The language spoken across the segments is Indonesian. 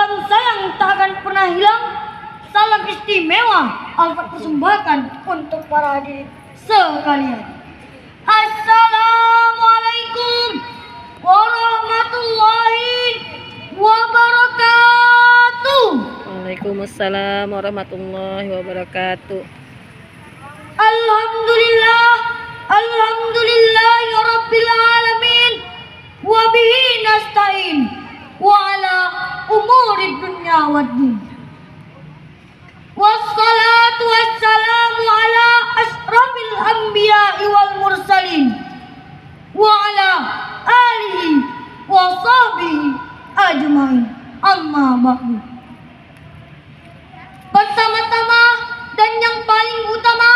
Salam sayang tak akan pernah hilang. Salam istimewa Alfa persembahkan untuk para hadirin sekalian. Assalamualaikum warahmatullahi wabarakatuh. Waalaikumsalam warahmatullahi wabarakatuh. Alhamdulillah, alhamdulillahi rabbil alamin. Wa bihi nasta'in wa ala umuri dunya waddin. Wassalatu wassalamu ala asrafil anbiya'i wal mursalin wa ala alihi wa sahbihi ajmain. Amma ba'du. Pertama-tama dan yang paling utama,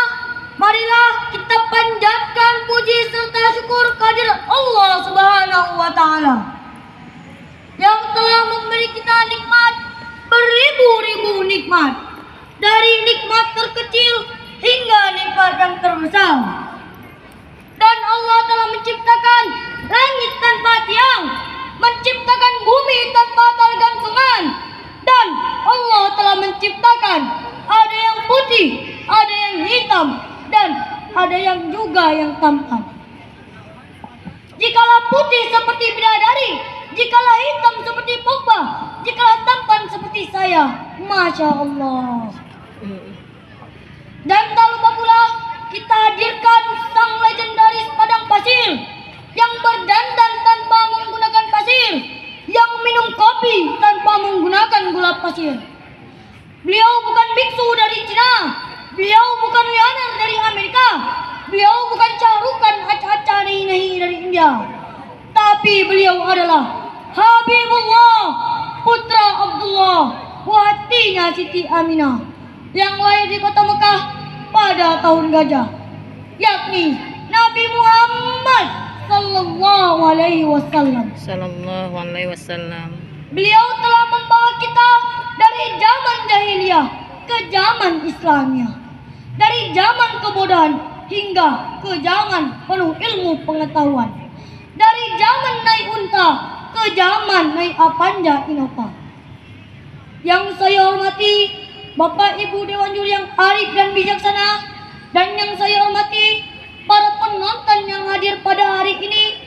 marilah kita panjatkan puji serta syukur kehadirat Allah Subhanahu wa taala yang telah memberi kita nikmat beribu-ribu nikmat, dari nikmat terkecil hingga nikmat yang terbesar. Dan Allah telah menciptakan langit tanpa tiang, menciptakan bumi tanpa tali gantungan, dan Allah telah menciptakan ada yang putih, ada yang hitam, dan ada yang juga yang tampan. Jikalau putih seperti bidadari, jikalau hitam seperti Pogba, jikalau tampan seperti saya, Masya Allah. Dan tak lupa pula kita hadirkan sang legendaris padang pasir yang berdandan tanpa menggunakan pasir, yang minum kopi tanpa menggunakan gula pasir. Beliau bukan biksu dari Cina, beliau bukan Leonard dari Amerika, beliau bukan Cahrukan Aca-Aca Nahi dari India, tapi beliau adalah Habibullah, putra Abdullah, wahatinya Siti Aminah, yang lahir di kota Mekah pada tahun gajah, yakni Nabi Muhammad sallallahu alaihi wasallam. Sallallahu alaihi wasallam. Beliau telah membawa kita dari zaman jahiliyah ke zaman Islamiyah, dari zaman kebodohan hingga ke zaman penuh ilmu pengetahuan, dari zaman naik unta ke zaman naik Apanja Innova. Yang saya hormati Bapak Ibu Dewan Juri yang arif dan bijaksana, dan yang saya hormati para penonton yang hadir pada hari ini,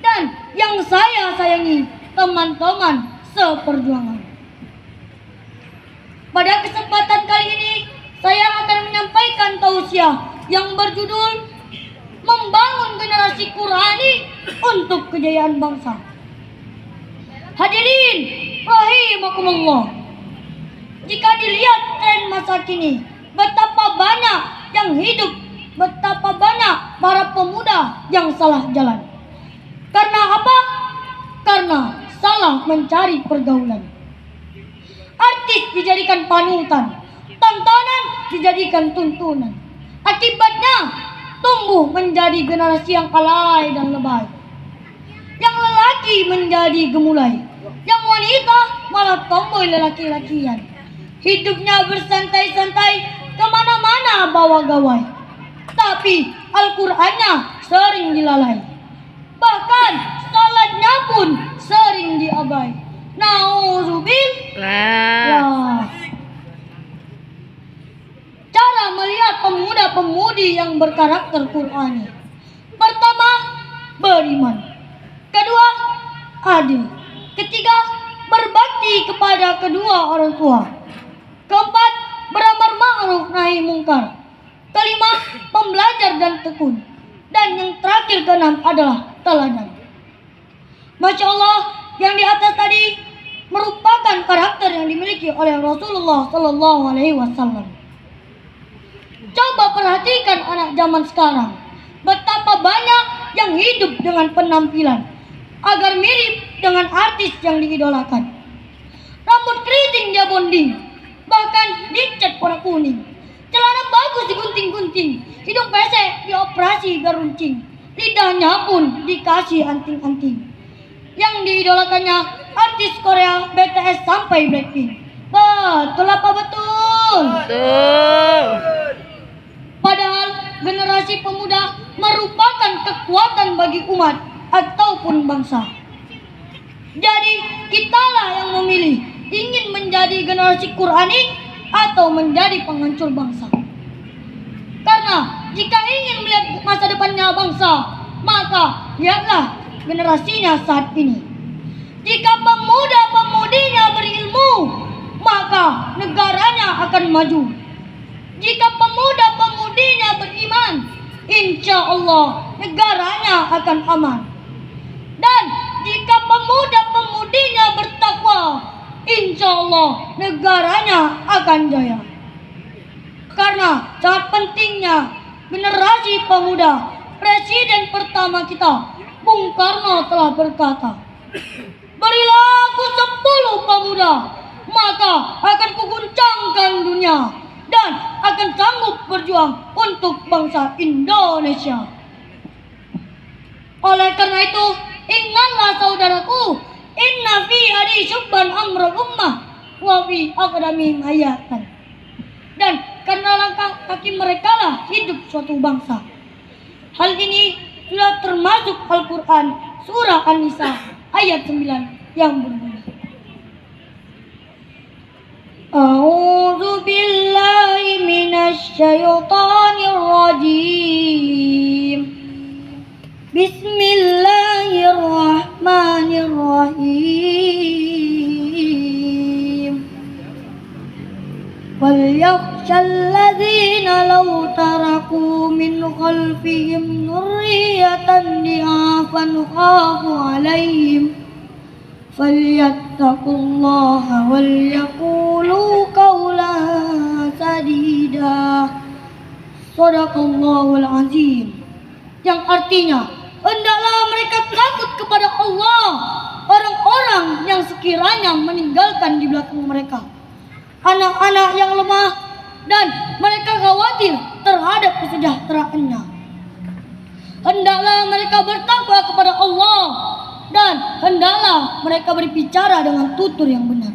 dan yang saya sayangi teman-teman seperjuangan. Pada kesempatan kali ini saya akan menyampaikan tausiah yang berjudul Membangun Generasi Qurani untuk Kejayaan Bangsa. Hadirin rahimakumullah, jika dilihat tren masa kini, betapa banyak yang hidup, betapa banyak para pemuda yang salah jalan. Karena apa? Karena salah mencari pergaulan. Artis dijadikan panutan, tontonan dijadikan tuntunan. Akibatnya tumbuh menjadi generasi yang alay dan lebay. Yang lelaki menjadi gemulai, yang wanita malah tomboy lelaki-lakian. Hidupnya bersantai-santai, kemana-mana bawa gawai, tapi Al-Qur'annya sering dilalai. Bahkan salatnya pun sering diabai. Nauzubillah. Cara melihat pemuda-pemudi yang berkarakter Qur'ani: pertama, beriman; kedua, adil; ketiga, berbakti kepada kedua orang tua; keempat, beramar ma'ruf nahi mungkar; kelima, pembelajar dan tekun; dan yang terakhir keenam adalah teladan. Masya Allah, yang di atas tadi merupakan karakter yang dimiliki oleh Rasulullah Sallallahu Alaihi Wasallam. Coba perhatikan anak zaman sekarang, betapa banyak yang hidup dengan penampilan agar mirip dengan artis yang diidolakan. Rambut keriting dia bonding, bahkan dicat warna kuning. Celana bagus digunting-gunting, hidung pesek dioperasi biar runcing, lidahnya pun dikasih anting-anting. Yang diidolakannya artis Korea, BTS sampai Blackpink. Betul apa betul? Betul. Padahal generasi pemuda merupakan kekuatan bagi umat ataupun bangsa. Jadi kitalah yang memilih ingin generasi Qurani atau menjadi penghancur bangsa. Karena jika ingin melihat masa depannya bangsa, maka lihatlah generasinya saat ini. Jika pemuda-pemudinya berilmu, maka negaranya akan maju. Jika pemuda-pemudinya beriman, insya Allah negaranya akan aman. Dan jika pemuda-pemudinya bertakwa, insya Allah negaranya akan jaya. Karena sangat pentingnya generasi pemuda, Presiden pertama kita, Bung Karno telah berkata, berilah aku 10 pemuda, maka akan kuguncangkan dunia dan akan sanggup berjuang untuk bangsa Indonesia. Oleh karena itu, ingatlah saudaraku, inna fi hadi syubban amrul ummah wa fi aqdamihim hayatan. Dan karena langkah kaki mereka lah hidup suatu bangsa. Hal ini sudah termasuk Al-Quran surah An-Nisa ayat 9 yang berbunyi, A'udzu billahi minasy syaithanir rajim. Bismillahirrahmanirrahim. وَلْيَخْشَ الَّذِينَ لَوْ تَرَكُوا مِنْ خَلْفِهِمْ ذُرِّيَّةً ضِعَافًا خَافُوا عَلَيْهِمْ فَلْيَتَّقُوا اللَّهَ وَلْيَقُولُوا قَوْلًا سَدِيدًا. Shadaqallahul azim. Yang artinya, hendaklah mereka takut kepada Allah, orang-orang yang sekiranya meninggalkan di belakang mereka anak-anak yang lemah, dan mereka khawatir terhadap kesejahteraannya. Hendaklah mereka bertakwa kepada Allah, dan hendaklah mereka berbicara dengan tutur yang benar.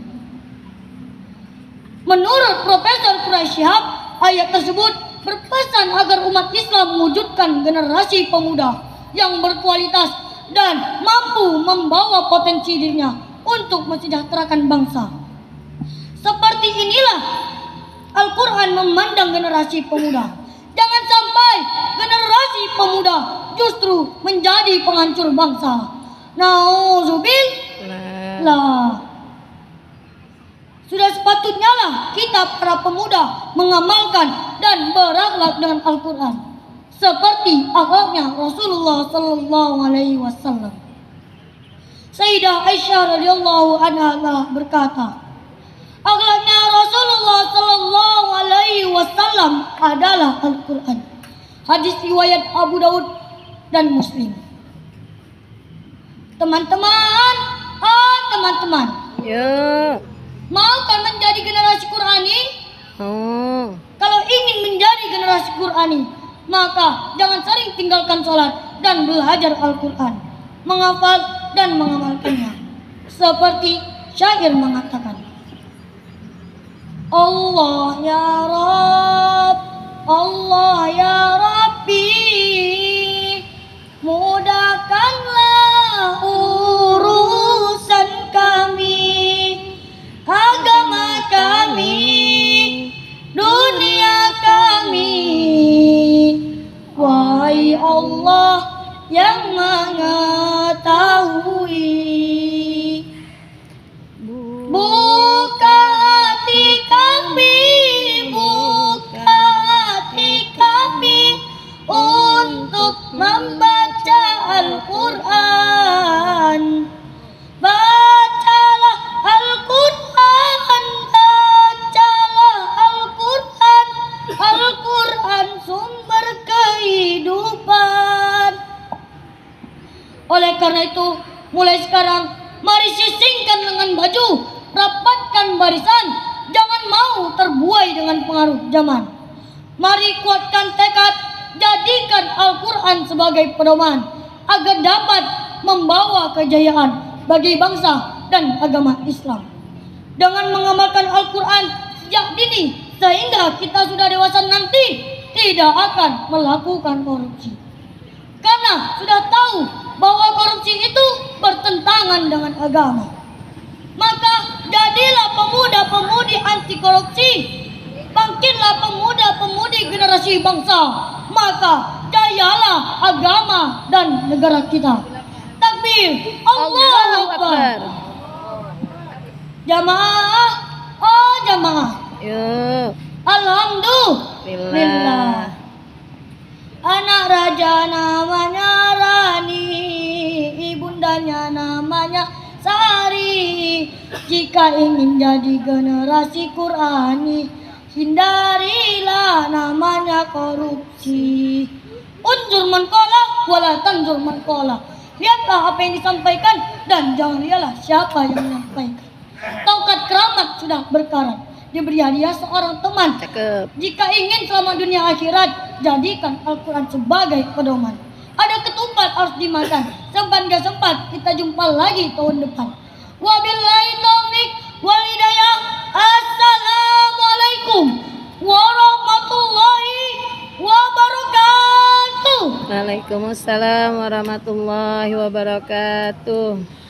Menurut Profesor Quraish Shihab, ayat tersebut berpesan agar umat Islam mewujudkan generasi pemuda yang berkualitas dan mampu membawa potensi dirinya untuk mensejahterakan bangsa. Seperti inilah Al-Quran memandang generasi pemuda. Jangan sampai generasi pemuda justru menjadi penghancur bangsa. Nauzubillah. Sudah sepatutnya lah kita para pemuda mengamalkan dan berakhlak dengan Al-Quran seperti akhlaknya Rasulullah sallallahu alaihi wasallam. Sayyidah Aisyah radhiyallahu anha berkata, akhlaknya Rasulullah sallallahu alaihi wasallam adalah Al-Quran. Hadis riwayat Abu Daud dan Muslim. Teman-teman, teman-teman, Ya. mau kan menjadi generasi Qurani? Oh. Kalau ingin menjadi generasi Qurani, maka jangan sering tinggalkan sholat dan belajar Al-Quran, menghafal dan mengamalkannya. Seperti syair mengatakan, Allah ya Rabb, Allah ya Rabbi, mudahkanlah urusan kami, agama kami, dunia kami. Wahai Allah yang mengetahui, buka hati kami, buka hati kami untuk membaca Al-Quran. Bacalah Al-Quran, bacalah Al-Quran, Al-Quran sumber kehidupan. Oleh karena itu, mulai sekarang mari sisingkan lengan baju, rapatkan barisan, jangan mau terbuai dengan pengaruh zaman. Mari kuatkan tekad, jadikan Al-Quran sebagai pedoman agar dapat membawa kejayaan bagi bangsa dan agama Islam. Dengan mengamalkan Al-Quran sejak dini sehingga kita sudah dewasa nanti tidak akan melakukan korupsi. Karena sudah tahu bahwa korupsi itu bertentangan dengan agama. Maka jadilah pemuda-pemudi korupsi. Bangkitlah pemuda-pemudi generasi bangsa, maka jayalah agama dan negara kita. Takbir, Allahu Akbar. Jamaah, oh jamaah. Yuk. Alhamdulillah. Anak raja namanya Rani, ibundanya namanya Sari. Jika ingin jadi generasi Qurani, hindarilah namanya korupsi. Unjur man qala wala tanjur man qala. Lihatlah apa yang disampaikan dan jangan lihatlah siapa yang menyampaikan. Tongkat keramat sudah berkarat, diberi hadiah seorang teman. Cakep. Jika ingin selamat dunia akhirat, jadikan Al-Quran sebagai pedoman. Ada ketupat harus dimakan. Sempat gak sempat, kita jumpa lagi tahun depan. Wabillahi taufik wal hidayah. Assalamualaikum warahmatullahi wabarakatuh. Waalaikumsalam warahmatullahi wabarakatuh.